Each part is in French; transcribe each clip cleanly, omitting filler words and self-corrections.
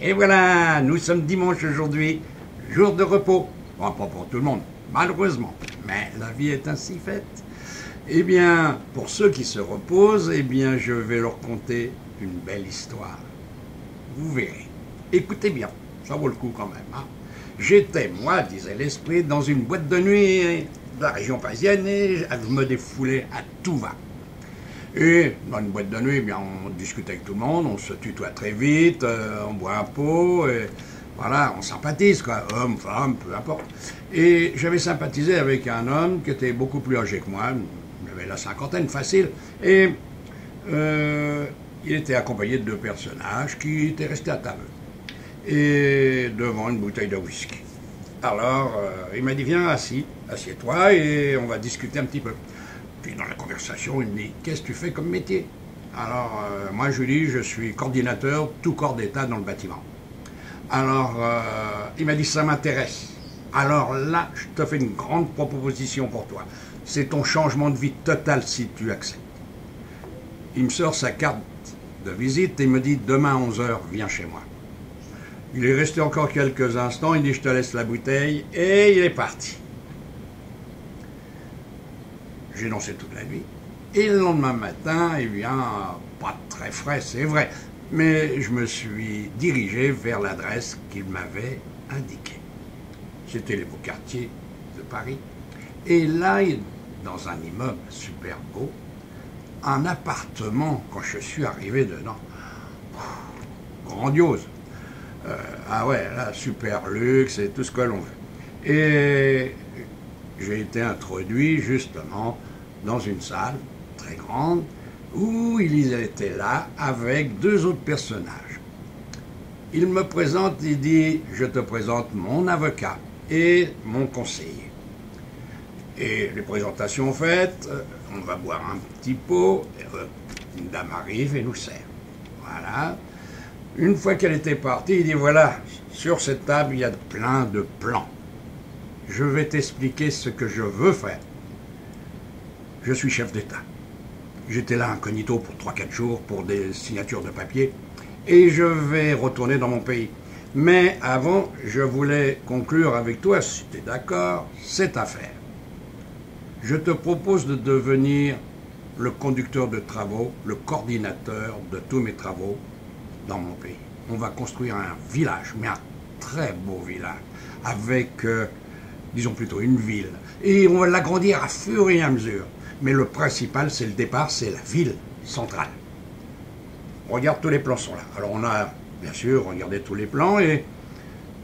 Et voilà, nous sommes dimanche aujourd'hui, jour de repos. Bon, pas pour tout le monde, malheureusement, mais la vie est ainsi faite. Eh bien, pour ceux qui se reposent, eh bien, je vais leur conter une belle histoire. Vous verrez. Écoutez bien, ça vaut le coup quand même. Hein. J'étais, moi, disait l'esprit, dans une boîte de nuit de la région parisienne et je me défoulais à tout va. Et dans une boîte de nuit, eh bien, on discute avec tout le monde, on se tutoie très vite, on boit un pot, et voilà, on sympathise, quoi, homme, femme, peu importe. Et j'avais sympathisé avec un homme qui était beaucoup plus âgé que moi, il avait la cinquantaine facile, et il était accompagné de deux personnages qui étaient restés à table, et devant une bouteille de whisky. Alors, il m'a dit, viens, assieds-toi, et on va discuter un petit peu. Puis dans la conversation, il me dit, qu'est-ce que tu fais comme métier? Alors, moi je lui dis, je suis coordinateur tout corps d'État dans le bâtiment. Alors, il m'a dit, ça m'intéresse. Alors là, je te fais une grande proposition pour toi. C'est ton changement de vie total si tu acceptes. Il me sort sa carte de visite et il me dit, demain à 11 h, viens chez moi. Il est resté encore quelques instants, il dit, je te laisse la bouteille, et il est parti. J'ai dansé toute la nuit. Et le lendemain matin, eh bien, pas très frais, c'est vrai, mais je me suis dirigé vers l'adresse qu'il m'avait indiquée. C'était les beaux quartiers de Paris. Et là, dans un immeuble super beau, un appartement, quand je suis arrivé dedans, grandiose. Ah ouais, là, super luxe et tout ce que l'on veut. Et j'ai été introduit justement dans une salle très grande où ils étaient là avec deux autres personnages. Il me présente, il dit, je te présente mon avocat et mon conseiller. Et les présentations faites, on va boire un petit pot, une dame arrive et nous sert. Voilà. Une fois qu'elle était partie, il dit, voilà, sur cette table, il y a plein de plans. Je vais t'expliquer ce que je veux faire. Je suis chef d'État. J'étais là incognito pour 3-4 jours pour des signatures de papier et je vais retourner dans mon pays. Mais avant, je voulais conclure avec toi, si tu es d'accord, cette affaire. Je te propose de devenir le conducteur de travaux, le coordinateur de tous mes travaux dans mon pays. On va construire un village, mais un très beau village, avec disons plutôt une ville, et on va l'agrandir à fur et à mesure. Mais le principal, c'est le départ, c'est la ville centrale. Regarde, tous les plans sont là. Alors on a, bien sûr, regardé tous les plans, et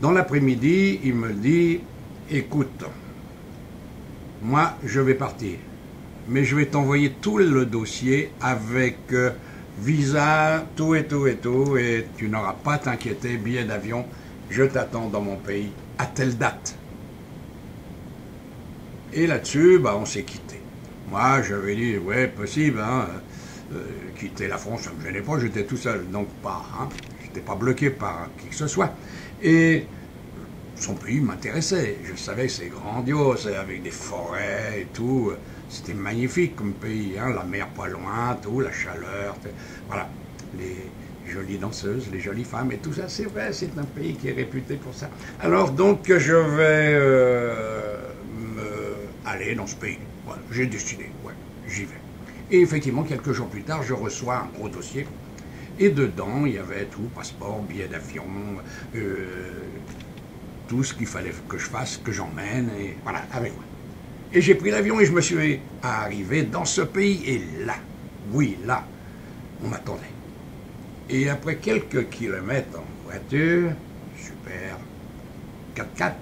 dans l'après-midi, il me dit, écoute, moi, je vais partir, mais je vais t'envoyer tout le dossier avec visa, tout et tout et tout, et tu n'auras pas à t'inquiéter, billet d'avion, je t'attends dans mon pays à telle date. Et là-dessus, bah, on s'est quitté. Moi, j'avais dit, ouais, possible, hein, quitter la France, ça ne me gênait pas, j'étais tout seul, donc pas, hein, j'étais pas bloqué par qui que ce soit. Et son pays m'intéressait, je savais que c'est grandiose, avec des forêts et tout, c'était magnifique comme pays, hein, la mer pas loin, tout, la chaleur, voilà, les jolies danseuses, les jolies femmes et tout ça, c'est vrai, c'est un pays qui est réputé pour ça. Alors donc, je vais aller dans ce pays. Voilà, j'ai décidé, ouais, j'y vais. Et effectivement, quelques jours plus tard, je reçois un gros dossier. Et dedans, il y avait tout, passeport, billet d'avion, tout ce qu'il fallait que je fasse, que j'emmène, et voilà, avec moi. Et j'ai pris l'avion et je me suis arrivé dans ce pays. Et là, oui, là, on m'attendait. Et après quelques kilomètres en voiture, super, 4x4,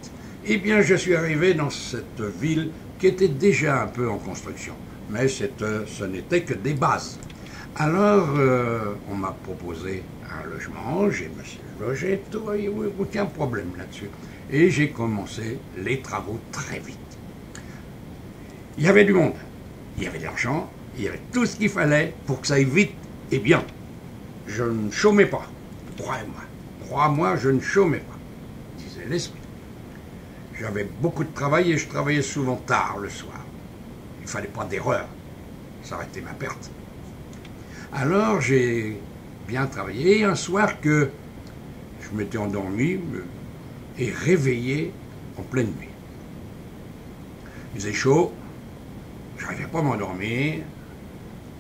eh bien, je suis arrivé dans cette ville qui était déjà un peu en construction. Mais ce n'était que des bases. Alors, on m'a proposé un logement, je me suis logé, tout, aucun problème là-dessus. Et j'ai commencé les travaux très vite. Il y avait du monde, il y avait de l'argent, il y avait tout ce qu'il fallait pour que ça aille vite et bien. Je ne chômais pas, croyez-moi. Crois-moi, je ne chômais pas, disait l'esprit. J'avais beaucoup de travail et je travaillais souvent tard le soir. Il ne fallait pas d'erreur, ça aurait été ma perte. Alors j'ai bien travaillé et un soir que je m'étais endormi et réveillé en pleine nuit. Il faisait chaud, je n'arrivais pas à m'endormir,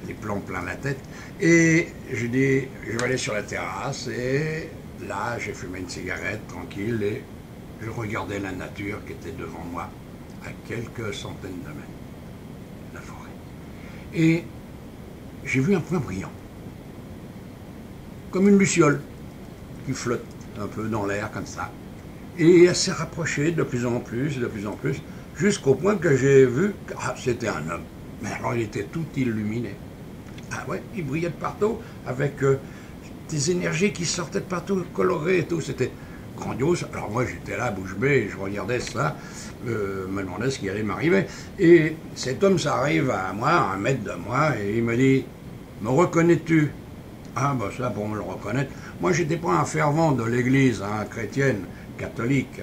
les plans plein la tête, et je dis, je vais aller sur la terrasse, et là, j'ai fumé une cigarette tranquille, et je regardais la nature qui était devant moi, à quelques centaines de mètres, la forêt. Et j'ai vu un point brillant, comme une luciole, qui flotte un peu dans l'air comme ça. Et elle s'est rapprochée de plus en plus, jusqu'au point que j'ai vu que c'était un homme. Mais alors il était tout illuminé. Ah ouais, il brillait de partout, avec des énergies qui sortaient de partout, colorées et tout. C'était grandiose. Alors moi j'étais là, bouche bée, je regardais ça, me demandais ce qui allait m'arriver. Et cet homme s'arrive à moi, à 1 mètre de moi, et il me dit, me reconnais-tu? Ah ben ça, pour me le reconnaître, moi j'étais pas un fervent de l'église chrétienne, catholique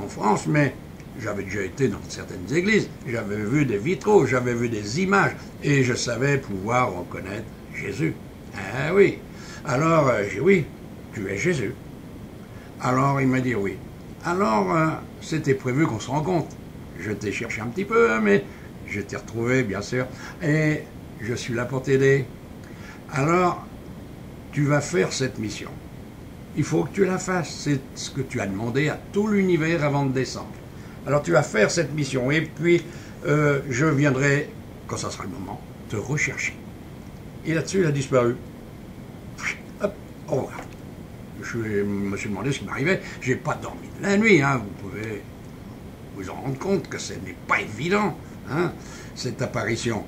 en France, mais j'avais déjà été dans certaines églises, j'avais vu des vitraux, j'avais vu des images, et je savais pouvoir reconnaître Jésus. Ah oui. Alors j'ai dit, oui, tu es Jésus. Alors il m'a dit oui. Alors c'était prévu qu'on se rencontre. Je t'ai cherché un petit peu, mais je t'ai retrouvé, bien sûr, et je suis là pour t'aider. Alors, tu vas faire cette mission. Il faut que tu la fasses. C'est ce que tu as demandé à tout l'univers avant de descendre. Alors, tu vas faire cette mission. Et puis, je viendrai, quand ça sera le moment, te rechercher. Et là-dessus, il a disparu. Hop, au revoir. Je me suis demandé ce qui m'arrivait. Je n'ai pas dormi de la nuit. Hein. Vous pouvez vous en rendre compte que ce n'est pas évident, hein, cette apparition.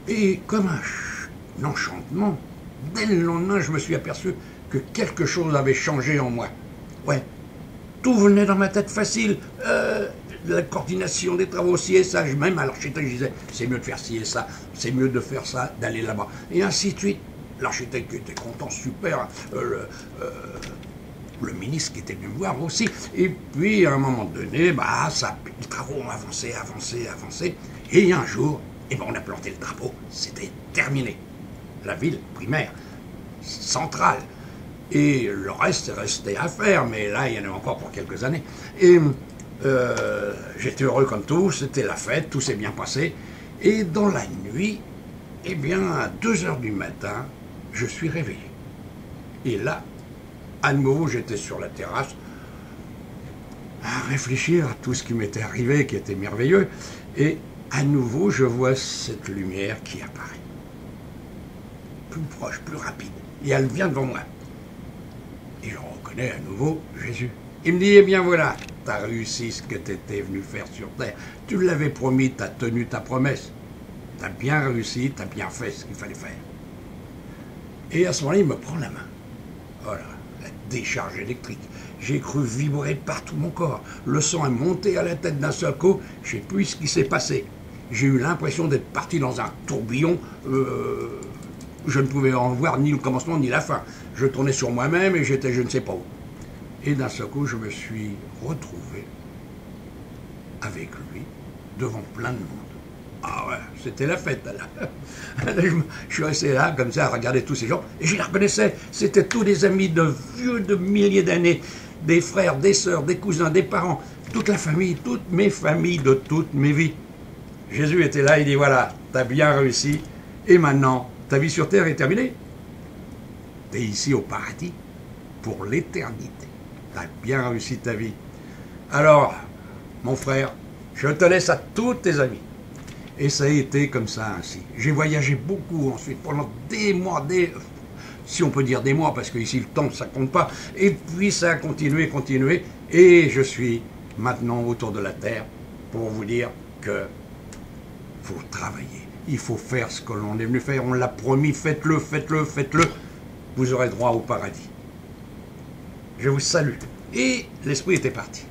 Et comme un enchantement, dès le lendemain, je me suis aperçu que quelque chose avait changé en moi. Ouais, tout venait dans ma tête facile. La coordination des travaux, ci et ça. Même à l'architecte, je disais, c'est mieux de faire ci et ça, c'est mieux de faire ça, d'aller là-bas. Et ainsi de suite. L'architecte était content, super. Le ministre qui était venu me voir aussi. Et puis, à un moment donné, les travaux ont avancé. Et un jour, on a planté le drapeau. C'était terminé. La ville primaire, centrale. Et le reste restait à faire, mais là, il y en a encore pour quelques années. Et j'étais heureux comme tout, c'était la fête, tout s'est bien passé. Et dans la nuit, à 2h du matin, je suis réveillé. Et là, à nouveau, j'étais sur la terrasse, à réfléchir à tout ce qui m'était arrivé, qui était merveilleux. Et à nouveau, je vois cette lumière qui apparaît. Plus proche, plus rapide. Et elle vient devant moi. Et je reconnais à nouveau Jésus. Il me dit, eh bien voilà, tu as réussi ce que tu étais venu faire sur terre. Tu l'avais promis, tu as tenu ta promesse. Tu as bien réussi, tu as bien fait ce qu'il fallait faire. Et à ce moment-là, il me prend la main. Voilà, la décharge électrique. J'ai cru vibrer partout mon corps. Le sang est monté à la tête d'un seul coup. Je ne sais plus ce qui s'est passé. J'ai eu l'impression d'être parti dans un tourbillon. Je ne pouvais en voir ni le commencement ni la fin. Je tournais sur moi-même et j'étais je ne sais pas où. Et d'un seul coup, je me suis retrouvé avec lui devant plein de monde. Ah ouais, c'était la fête là. Je suis resté là comme ça à regarder tous ces gens et je les reconnaissais. C'était tous des amis de vieux de milliers d'années, des frères, des sœurs, des cousins, des parents, toute la famille, toutes mes familles de toutes mes vies. Jésus était là, il dit voilà, t'as bien réussi et maintenant ta vie sur terre est terminée. T'es ici au paradis pour l'éternité. T'as bien réussi ta vie. Alors, mon frère, je te laisse à tous tes amis. Et ça a été comme ça ainsi. J'ai voyagé beaucoup ensuite, pendant des mois, si on peut dire des mois, parce qu'ici le temps ça compte pas. Et puis ça a continué, et je suis maintenant autour de la terre pour vous dire que faut travailler. Il faut faire ce que l'on est venu faire. On l'a promis, faites-le. Vous aurez droit au paradis. Je vous salue. Et l'esprit était parti.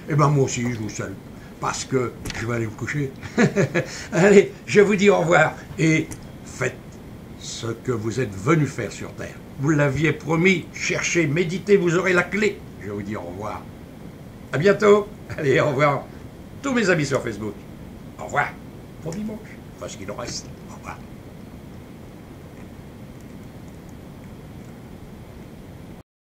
Et moi aussi, je vous salue. Parce que je vais aller me coucher. Allez, je vous dis au revoir. Et faites ce que vous êtes venu faire sur Terre. Vous l'aviez promis. Cherchez, méditez, vous aurez la clé. Je vous dis au revoir. À bientôt. Allez, au revoir. Tous mes amis sur Facebook. Au revoir. Bon dimanche. Enfin, ce qu'il en reste.